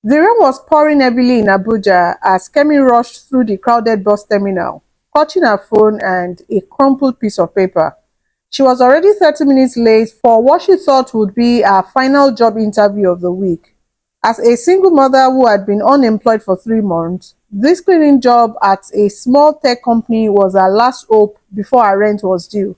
The rain was pouring heavily in Abuja as Kemi rushed through the crowded bus terminal, clutching her phone and a crumpled piece of paper. She was already 30 minutes late for what she thought would be her final job interview of the week. As a single mother who had been unemployed for 3 months, this cleaning job at a small tech company was her last hope before her rent was due.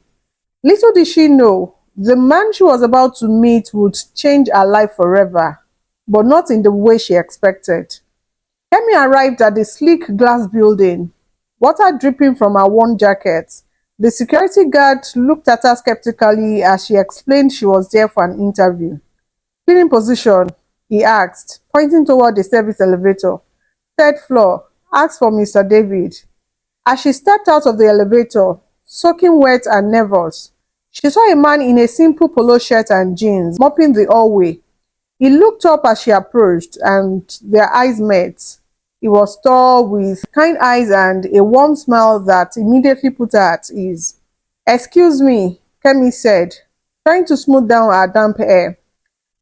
Little did she know, the man she was about to meet would change her life forever, but not in the way she expected. Kemi arrived at the sleek glass building, water dripping from her worn jacket. The security guard looked at her skeptically as she explained she was there for an interview. "Cleaning position?" he asked, pointing toward the service elevator. "Third floor. Ask for Mr. David." As she stepped out of the elevator, soaking wet and nervous, she saw a man in a simple polo shirt and jeans mopping the hallway. He looked up as she approached, and their eyes met. He was tall, with kind eyes and a warm smile that immediately put her at ease. "Excuse me," Kemi said, trying to smooth down her damp hair.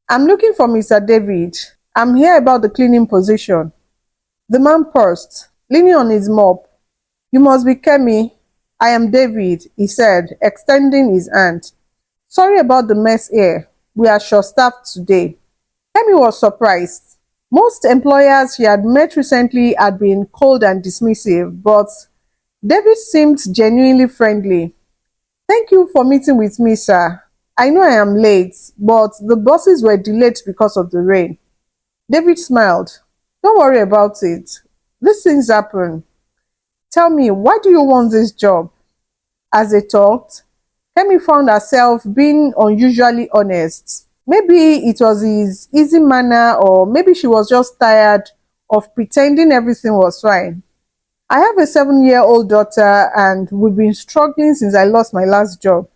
"I'm looking for Mr. David. I'm here about the cleaning position." The man paused, leaning on his mop. "You must be Kemi. I am David," he said, extending his hand. "Sorry about the mess here. We are short-staffed today." Kemi was surprised. Most employers she had met recently had been cold and dismissive, but David seemed genuinely friendly. "Thank you for meeting with me, sir. I know I am late, but the buses were delayed because of the rain." David smiled. "Don't worry about it. These things happen. Tell me, why do you want this job?" As they talked, Kemi found herself being unusually honest. Maybe it was his easy manner, or maybe she was just tired of pretending everything was fine. "I have a 7-year-old daughter and we've been struggling since I lost my last job.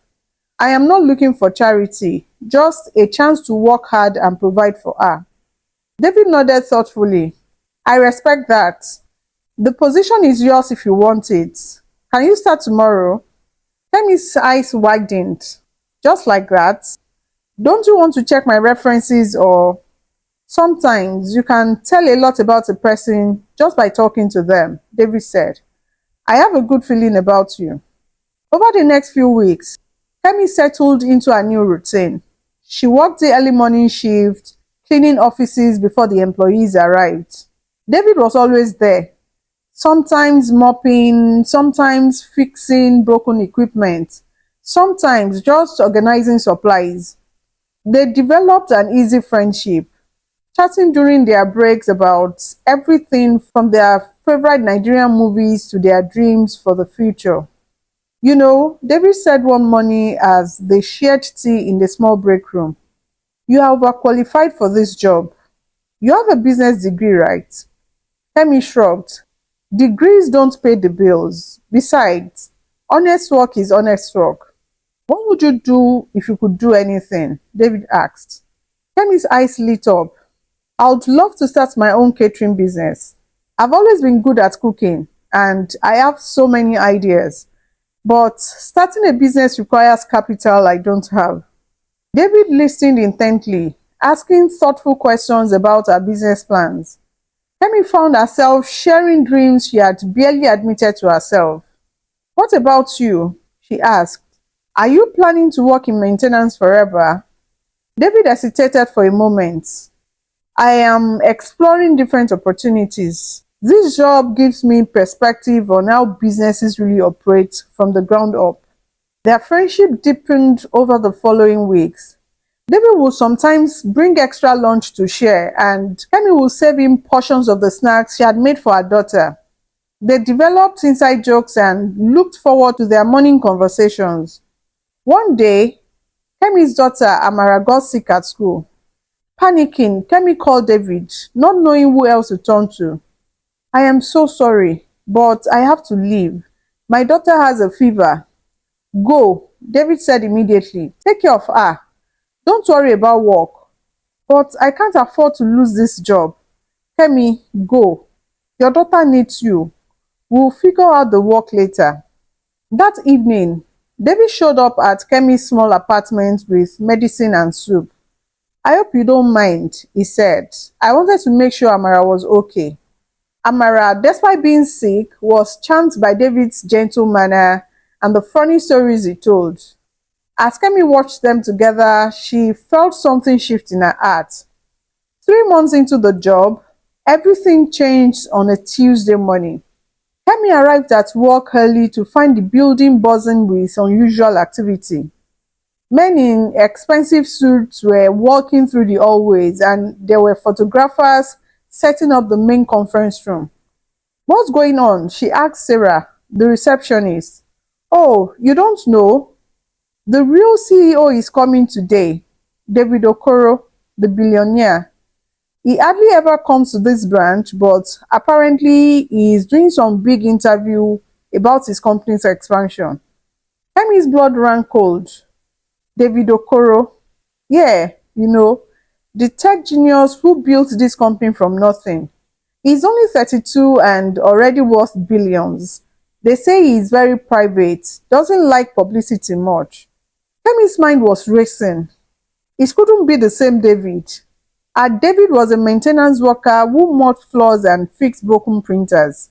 I am not looking for charity, just a chance to work hard and provide for her." David nodded thoughtfully. "I respect that. The position is yours if you want it. Can you start tomorrow?" Kemi's eyes widened. "Just like that? Don't you want to check my references or..." "Sometimes you can tell a lot about a person just by talking to them," David said. "I have a good feeling about you." Over the next few weeks, Kemi settled into a new routine. She worked the early morning shift, cleaning offices before the employees arrived. David was always there, sometimes mopping, sometimes fixing broken equipment, sometimes just organizing supplies. They developed an easy friendship, chatting during their breaks about everything from their favorite Nigerian movies to their dreams for the future. "You know," David said one morning as they shared tea in the small break room, "you are overqualified for this job. You have a business degree, right?" Kemi shrugged. "Degrees don't pay the bills. Besides, honest work is honest work." "What would you do if you could do anything?" David asked. Kemi's eyes lit up. "I would love to start my own catering business. I've always been good at cooking and I have so many ideas. But starting a business requires capital I don't have." David listened intently, asking thoughtful questions about her business plans. Kemi found herself sharing dreams she had barely admitted to herself. "What about you?" she asked. "Are you planning to work in maintenance forever?" David hesitated for a moment. "I am exploring different opportunities. This job gives me perspective on how businesses really operate from the ground up." Their friendship deepened over the following weeks. David would sometimes bring extra lunch to share, and Kemi would save him portions of the snacks she had made for her daughter. They developed inside jokes and looked forward to their morning conversations. One day, Kemi's daughter Amara got sick at school. Panicking, Kemi called David, not knowing who else to turn to. "I am so sorry, but I have to leave. My daughter has a fever." "Go," David said immediately. "Take care of her. Don't worry about work." "But I can't afford to lose this job." "Kemi, go. Your daughter needs you. We'll figure out the work later." That evening, David showed up at Kemi's small apartment with medicine and soup. I hope you don't mind, he said. I wanted to make sure Amara was okay. Amara, despite being sick, was charmed by David's gentle manner and the funny stories he told. As Kemi watched them together, she felt something shift in her heart. 3 months into the job, everything changed on a Tuesday morning. Kemi arrived at work early to find the building buzzing with unusual activity. Men in expensive suits were walking through the hallways, and there were photographers setting up the main conference room. "What's going on?" she asked Sarah, the receptionist. "Oh, you don't know? The real CEO is coming today, David Okoro, the billionaire. He hardly ever comes to this branch, but apparently he is doing some big interview about his company's expansion." Kemi's blood ran cold. David Okoro, yeah, the tech genius who built this company from nothing. He's only 32 and already worth billions. They say he's very private, doesn't like publicity much. Kemi's mind was racing. It couldn't be the same David. David was a maintenance worker who mopped floors and fixed broken printers.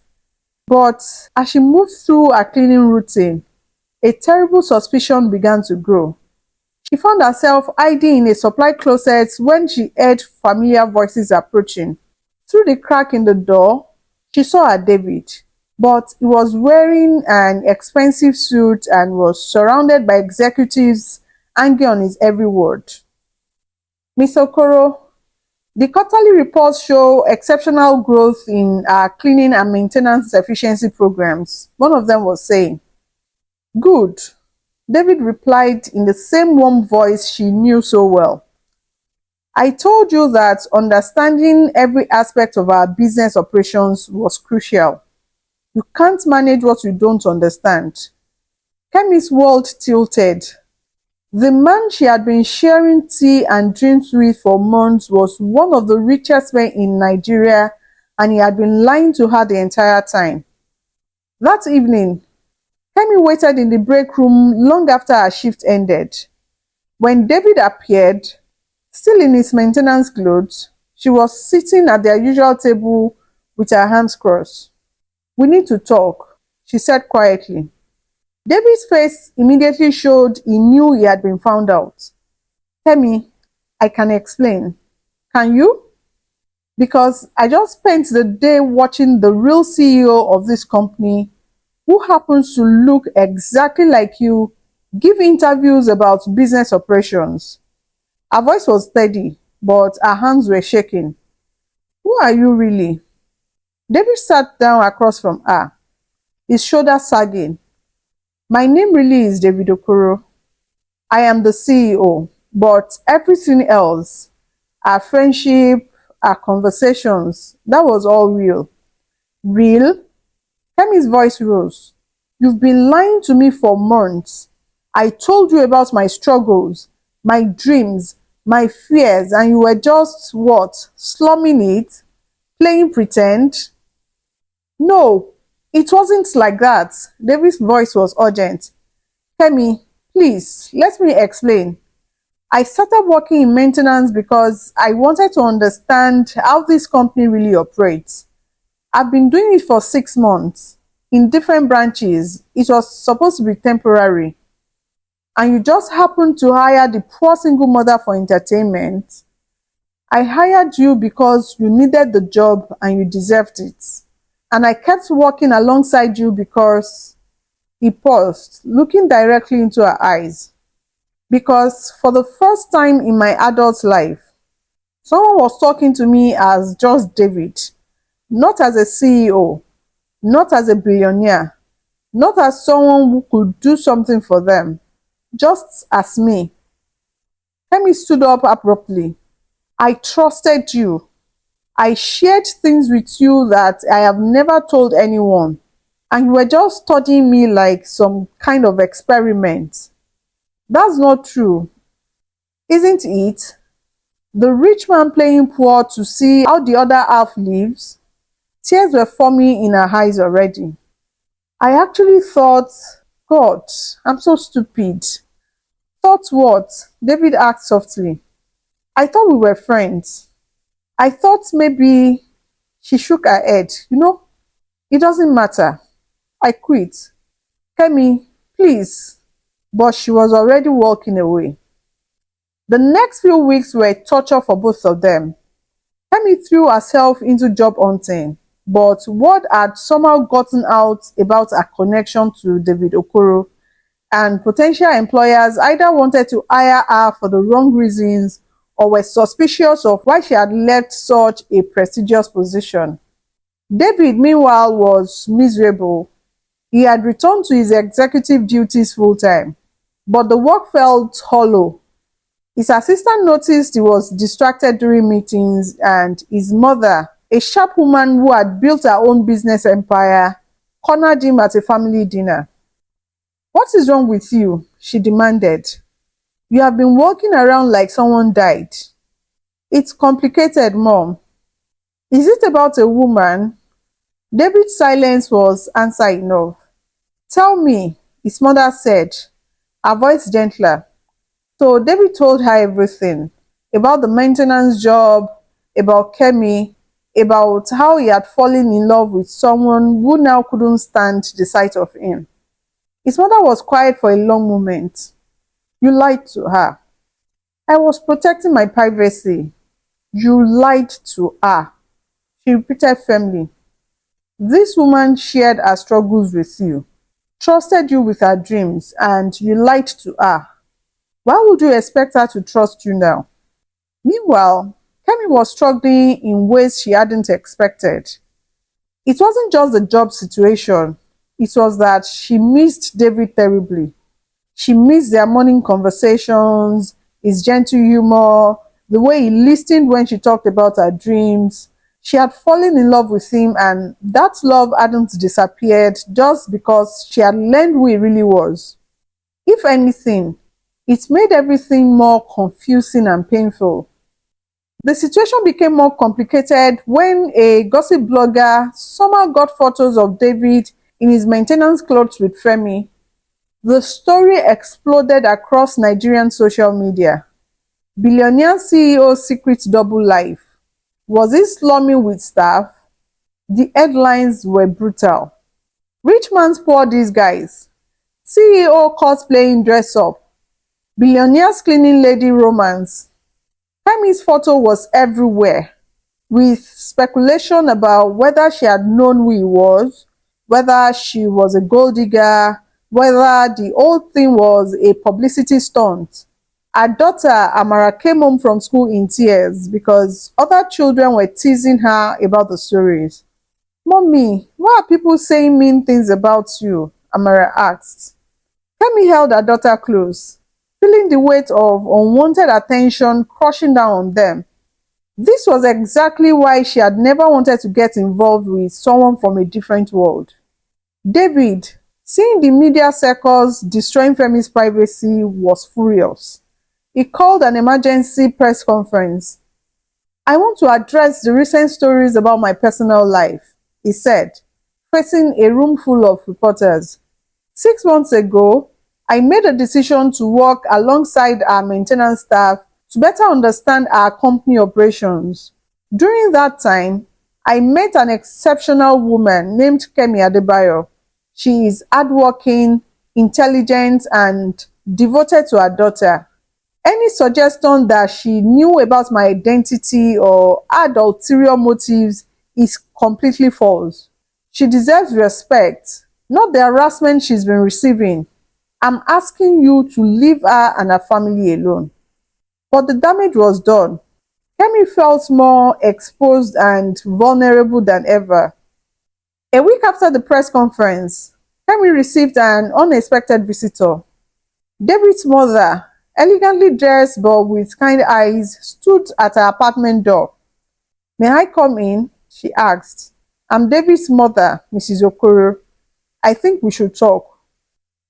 But as she moved through her cleaning routine, a terrible suspicion began to grow. She found herself hiding in a supply closet when she heard familiar voices approaching. Through the crack in the door, she saw her David, but he was wearing an expensive suit and was surrounded by executives angry on his every word. "Miss Okoro, the quarterly reports show exceptional growth in our cleaning and maintenance efficiency programs," one of them was saying. "Good," David replied in the same warm voice she knew so well. "I told you that understanding every aspect of our business operations was crucial. You can't manage what you don't understand." Kemi's world tilted. The man she had been sharing tea and drinks with for months was one of the richest men in Nigeria, and he had been lying to her the entire time. That evening, Kemi waited in the break room long after her shift ended. When David appeared, still in his maintenance clothes, she was sitting at their usual table with her hands crossed. "We need to talk," she said quietly. David's face immediately showed he knew he had been found out. "Kemi, I can explain. Can you? Because I just spent the day watching the real CEO of this company, who happens to look exactly like you, give interviews about business operations." Her voice was steady, but her hands were shaking. "Who are you really?" David sat down across from her, his shoulders sagging. "My name really is David Okoro. I am the CEO, but everything else, our friendship, our conversations, that was all real." "Real?" Kemi's voice rose. "You've been lying to me for months. I told you about my struggles, my dreams, my fears, and you were just, what, slumming it? Playing pretend?" "No, it wasn't like that." David's voice was urgent. "Kemi, please, let me explain. I started working in maintenance because I wanted to understand how this company really operates. I've been doing it for 6 months in different branches. It was supposed to be temporary. And you just happened to hire the poor single mother for entertainment. I hired you because you needed the job and you deserved it. And I kept working alongside you because," he paused, looking directly into her eyes, "because for the first time in my adult life, someone was talking to me as just David, not as a CEO, not as a billionaire, not as someone who could do something for them, just as me." Kemi stood up abruptly. "I trusted you. I shared things with you that I have never told anyone, and you were just studying me like some kind of experiment. That's not true, isn't it? The rich man playing poor to see how the other half lives." Tears were forming in her eyes already. "I actually thought, God, I'm so stupid." "Thought what?" David asked softly. I thought we were friends. I thought maybe. She shook her head. It doesn't matter. I quit. Kemi, please. But she was already walking away. The next few weeks were torture for both of them. Kemi threw herself into job hunting, but word had somehow gotten out about her connection to David Okoro, and potential employers either wanted to hire her for the wrong reasons or were suspicious of why she had left such a prestigious position. David, meanwhile, was miserable. He had returned to his executive duties full-time, but the work felt hollow. His assistant noticed he was distracted during meetings, and his mother, a sharp woman who had built her own business empire, cornered him at a family dinner. "What is wrong with you?" she demanded. "You have been walking around like someone died." "It's complicated, Mom." "Is it about a woman?" David's silence was answer enough. "Tell me," his mother said, her voice gentler. So David told her everything about the maintenance job, about Kemi, about how he had fallen in love with someone who now couldn't stand the sight of him. His mother was quiet for a long moment. "You lied to her." "I was protecting my privacy." "You lied to her," she repeated firmly. "This woman shared her struggles with you, trusted you with her dreams, and you lied to her. Why would you expect her to trust you now?" Meanwhile, Kemi was struggling in ways she hadn't expected. It wasn't just the job situation, it was that she missed David terribly. She missed their morning conversations, his gentle humor, the way he listened when she talked about her dreams. She had fallen in love with him, and that love hadn't disappeared just because she had learned who he really was. If anything, it made everything more confusing and painful. The situation became more complicated when a gossip blogger somehow got photos of David in his maintenance clothes with Femi. The story exploded across Nigerian social media. Billionaire CEO's secret double life. Was he slumming with staff? The headlines were brutal. Rich man's poor disguise. CEO cosplaying dress up. Billionaire's cleaning lady romance. Kemi's photo was everywhere, with speculation about whether she had known who he was, whether she was a gold digger, whether the whole thing was a publicity stunt. Her daughter, Amara, came home from school in tears because other children were teasing her about the stories. "Mommy, why are people saying mean things about you?" Amara asked. Kemi held her daughter close, feeling the weight of unwanted attention crushing down on them. This was exactly why she had never wanted to get involved with someone from a different world. David, seeing the media circles destroying Femi's privacy, was furious. He called an emergency press conference. "I want to address the recent stories about my personal life," he said, facing a room full of reporters. "6 months ago, I made a decision to work alongside our maintenance staff to better understand our company operations. During that time, I met an exceptional woman named Kemi Adebayo. She is hardworking, intelligent, and devoted to her daughter. Any suggestion that she knew about my identity or had ulterior motives is completely false. She deserves respect, not the harassment she's been receiving. I'm asking you to leave her and her family alone." But the damage was done. Kemi felt more exposed and vulnerable than ever. A week after the press conference, Kemi received an unexpected visitor. David's mother, elegantly dressed but with kind eyes, stood at her apartment door. "May I come in?" she asked. "I'm David's mother, Mrs. Okoro. I think we should talk."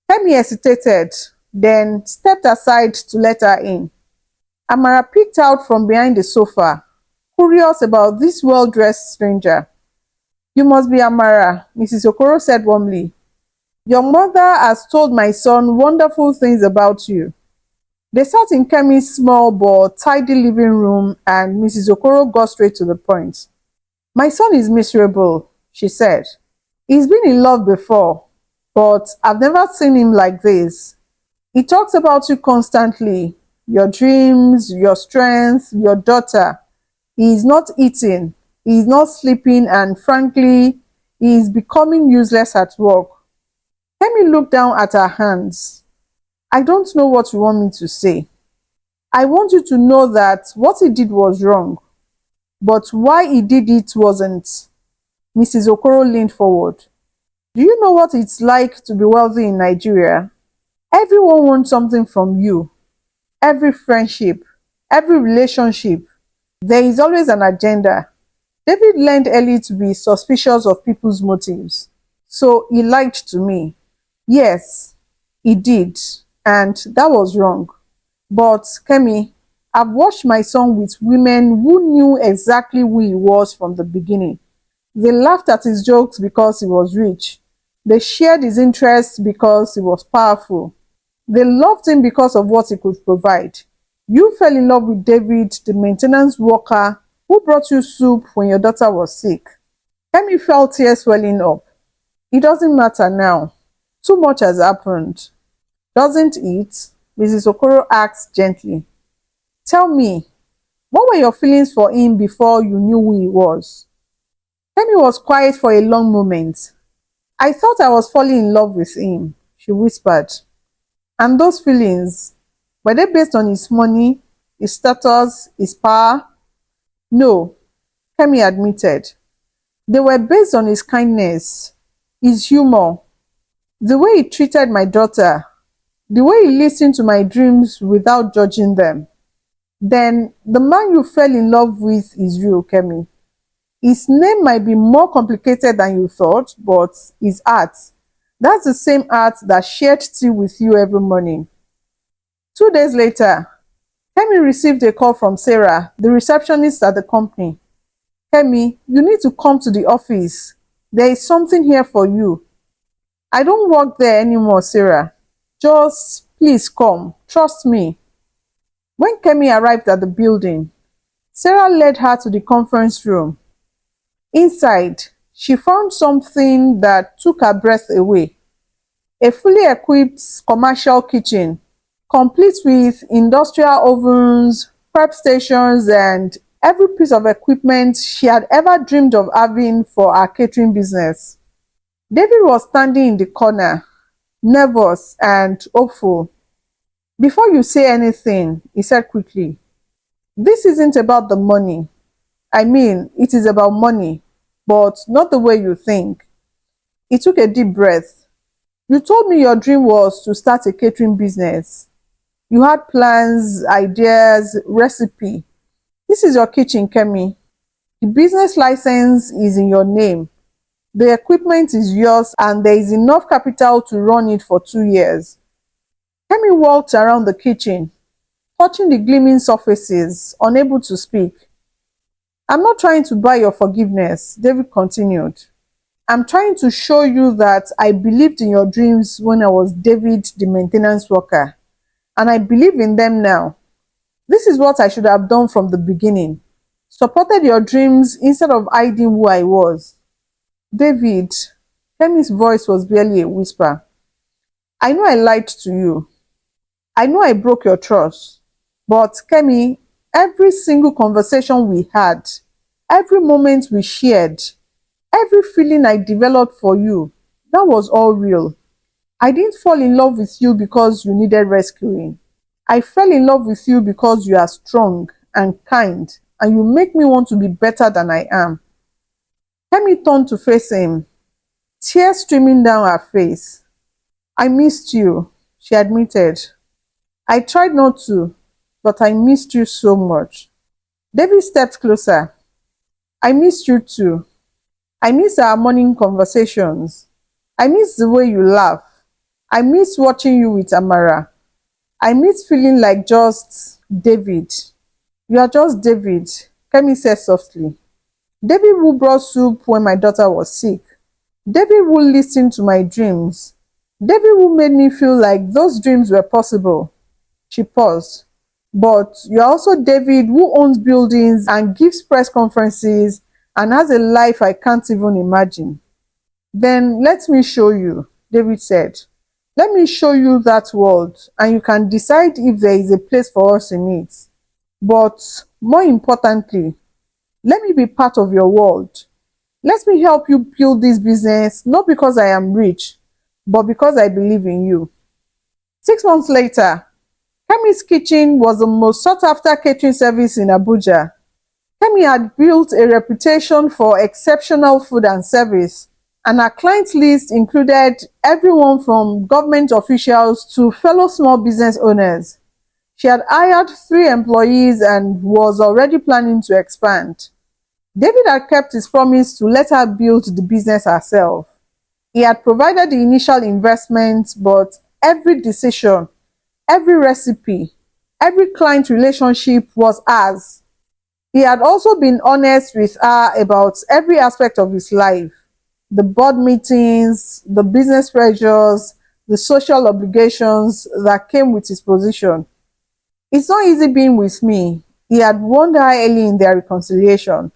Kemi hesitated, then stepped aside to let her in. Amara peeked out from behind the sofa, curious about this well-dressed stranger. "You must be Amara," Mrs. Okoro said warmly. "Your mother has told my son wonderful things about you." They sat in Kemi's small but tidy living room, and Mrs. Okoro got straight to the point. "My son is miserable," she said. "He's been in love before, but I've never seen him like this. He talks about you constantly, your dreams, your strength, your daughter. He is not eating, he is not sleeping, and frankly, he is becoming useless at work." Kemi looked down at her hands. "I don't know what you want me to say. I want you to know that what he did was wrong, but why he did it wasn't." Mrs. Okoro leaned forward. "Do you know what it's like to be wealthy in Nigeria? Everyone wants something from you. Every friendship, every relationship, there is always an agenda. David learned early to be suspicious of people's motives. So he lied to me. Yes, he did, and that was wrong. But Kemi, I've watched my son with women who knew exactly who he was from the beginning. They laughed at his jokes because he was rich. They shared his interests because he was powerful. They loved him because of what he could provide. You fell in love with David, the maintenance worker who brought you soup when your daughter was sick." Kemi felt tears welling up. "It doesn't matter now. Too much has happened." "Doesn't it?" Mrs. Okoro asked gently. "Tell me, what were your feelings for him before you knew who he was?" Kemi was quiet for a long moment. "I thought I was falling in love with him," she whispered. "And those feelings, were they based on his money, his status, his power?" "No," Kemi admitted. "They were based on his kindness, his humor, the way he treated my daughter, the way he listened to my dreams without judging them." "Then the man you fell in love with is real, Kemi. His name might be more complicated than you thought, but his art, that's the same art that shared tea with you every morning." 2 days later, Kemi received a call from Sarah, the receptionist at the company. "Kemi, you need to come to the office. There is something here for you." "I don't work there anymore, Sarah. Just please come. Trust me." When Kemi arrived at the building, Sarah led her to the conference room. Inside, she found something that took her breath away. A fully equipped commercial kitchen, complete with industrial ovens, prep stations, and every piece of equipment she had ever dreamed of having for her catering business. David was standing in the corner, nervous and hopeful. "Before you say anything," he said quickly, "this isn't about the money. I mean, it is about money, but not the way you think." He took a deep breath. "You told me your dream was to start a catering business. You had plans, ideas, recipe. This is your kitchen, Kemi. The business license is in your name. The equipment is yours, and there is enough capital to run it for 2 years." Kemi walked around the kitchen, touching the gleaming surfaces, unable to speak. "I'm not trying to buy your forgiveness," David continued. "I'm trying to show you that I believed in your dreams when I was David, the maintenance worker, and I believe in them now. This is what I should have done from the beginning. Supported your dreams instead of hiding who I was." "David," Kemi's voice was barely a whisper, "I know I lied to you. I know I broke your trust. But Kemi, every single conversation we had, every moment we shared, every feeling I developed for you, that was all real. I didn't fall in love with you because you needed rescuing. I fell in love with you because you are strong and kind, and you make me want to be better than I am." Kemi turned to face him, tears streaming down her face. "I missed you," she admitted. "I tried not to, but I missed you so much." David stepped closer. "I missed you too. I miss our morning conversations. I miss the way you laugh. I miss watching you with Amara. I miss feeling like just David." "You are just David," Kemi said softly. "David who brought soup when my daughter was sick. David who listened to my dreams. David who made me feel like those dreams were possible." She paused. But you're also David, who owns buildings and gives press conferences and has a life I can't even imagine. Then let me show you, David said. Let me show you that world, and you can decide if there is a place for us in it. But more importantly, let me be part of your world. Let me help you build this business, not because I am rich, but because I believe in you. 6 months later, Kemi's Kitchen was the most sought-after catering service in Abuja. Kemi had built a reputation for exceptional food and service, and her client list included everyone from government officials to fellow small business owners. She had hired 3 employees and was already planning to expand. David had kept his promise to let her build the business herself. He had provided the initial investment, but every decision, every recipe, every client relationship was hers. He had also been honest with her about every aspect of his life: the board meetings, the business pressures, the social obligations that came with his position. It's not easy being with me, he had warned her early in their reconciliation.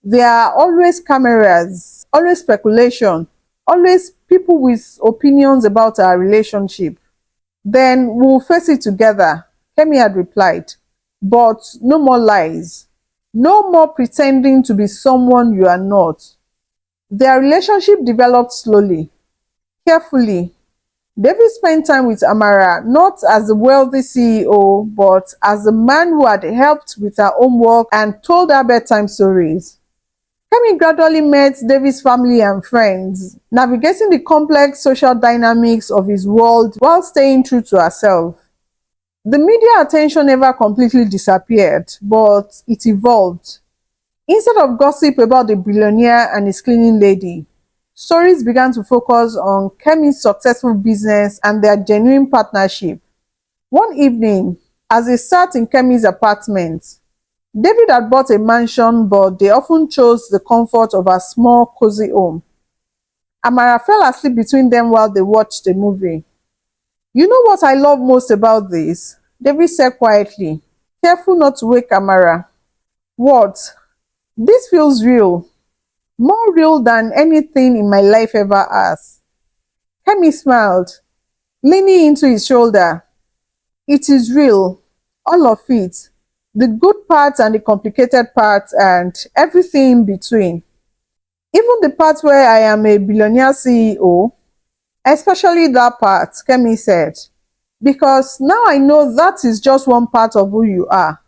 There are always cameras, always speculation, always people with opinions about our relationship. Then we'll face it together, Kemi had replied. But no more lies. No more pretending to be someone you are not. Their relationship developed slowly, carefully. David spent time with Amara not as a wealthy CEO, but as the man who had helped with her homework and told her bedtime stories. Kemi gradually met David's family and friends, navigating the complex social dynamics of his world while staying true to herself. The media attention never completely disappeared, but it evolved. Instead of gossip about the billionaire and his cleaning lady, stories began to focus on Kemi's successful business and their genuine partnership. One evening, as they sat in Kemi's apartment, David had bought a mansion, but they often chose the comfort of a small, cozy home. Amara fell asleep between them while they watched the movie. You know what I love most about this? David said quietly, careful not to wake Amara. What? This feels real. More real than anything in my life ever has. Kemi smiled, leaning into his shoulder. It is real. All of it. The good parts and the complicated parts and everything in between. Even the part where I am a billionaire CEO, especially that part, Kemi said. Because now I know that is just one part of who you are.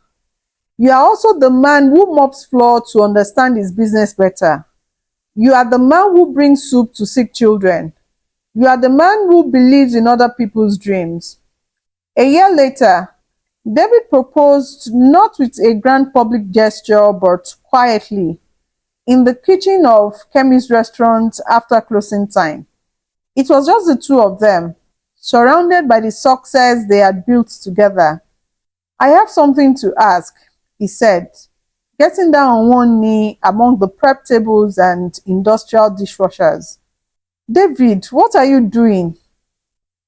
You are also the man who mops floor to understand his business better. You are the man who brings soup to sick children. You are the man who believes in other people's dreams. A year later, David proposed not with a grand public gesture but quietly, in the kitchen of Kemi's restaurant after closing time. It was just the two of them, surrounded by the success they had built together. I have something to ask, he said, getting down on one knee among the prep tables and industrial dishwashers. David, what are you doing?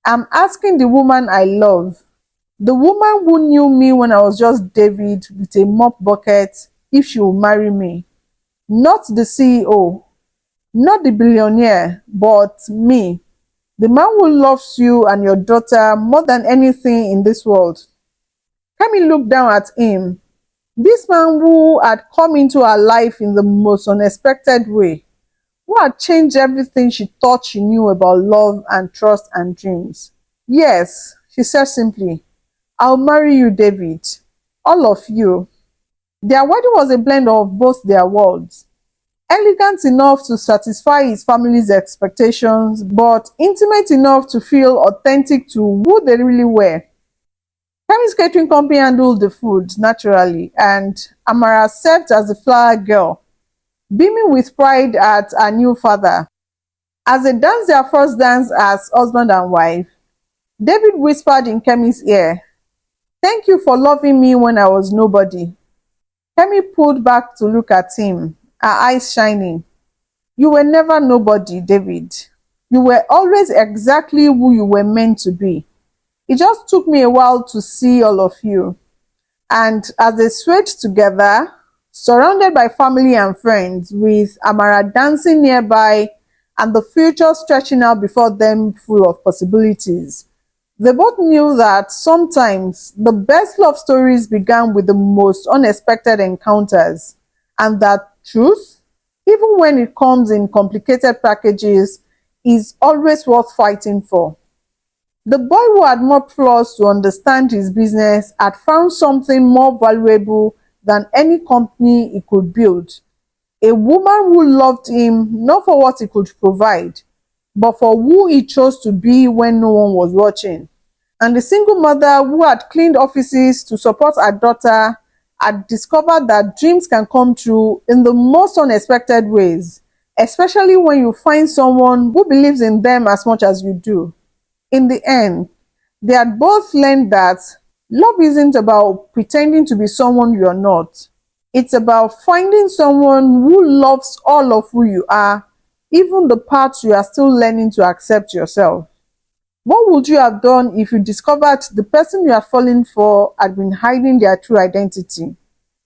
I'm asking the woman I love, the woman who knew me when I was just David with a mop bucket, if she will marry me. Not the CEO, not the billionaire, but me, the man who loves you and your daughter more than anything in this world. Kemi looked down at him. This man who had come into her life in the most unexpected way, who had changed everything she thought she knew about love and trust and dreams. Yes, she said simply, I'll marry you, David. All of you. Their wedding was a blend of both their worlds. Elegant enough to satisfy his family's expectations, but intimate enough to feel authentic to who they really were. Kemi's catering company handled the food naturally, and Amara served as the flower girl, beaming with pride at her new father. As they danced their first dance as husband and wife, David whispered in Kemi's ear, Thank you for loving me when I was nobody. Kemi pulled back to look at him, her eyes shining. You were never nobody, David. You were always exactly who you were meant to be. It just took me a while to see all of you. And as they swayed together, surrounded by family and friends, with Amara dancing nearby and the future stretching out before them full of possibilities, they both knew that sometimes the best love stories began with the most unexpected encounters, and that truth, even when it comes in complicated packages, is always worth fighting for. The boy who had more flaws to understand his business had found something more valuable than any company he could build. A woman who loved him not for what he could provide, but for who he chose to be when no one was watching. And the single mother who had cleaned offices to support her daughter had discovered that dreams can come true in the most unexpected ways, especially when you find someone who believes in them as much as you do. In the end, they had both learned that love isn't about pretending to be someone you're not. It's about finding someone who loves all of who you are, even the parts you are still learning to accept yourself. What would you have done if you discovered the person you are falling for had been hiding their true identity?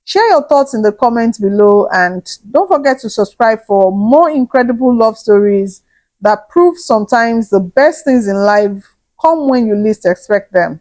Share your thoughts in the comments below, and don't forget to subscribe for more incredible love stories that prove sometimes the best things in life come when you least expect them.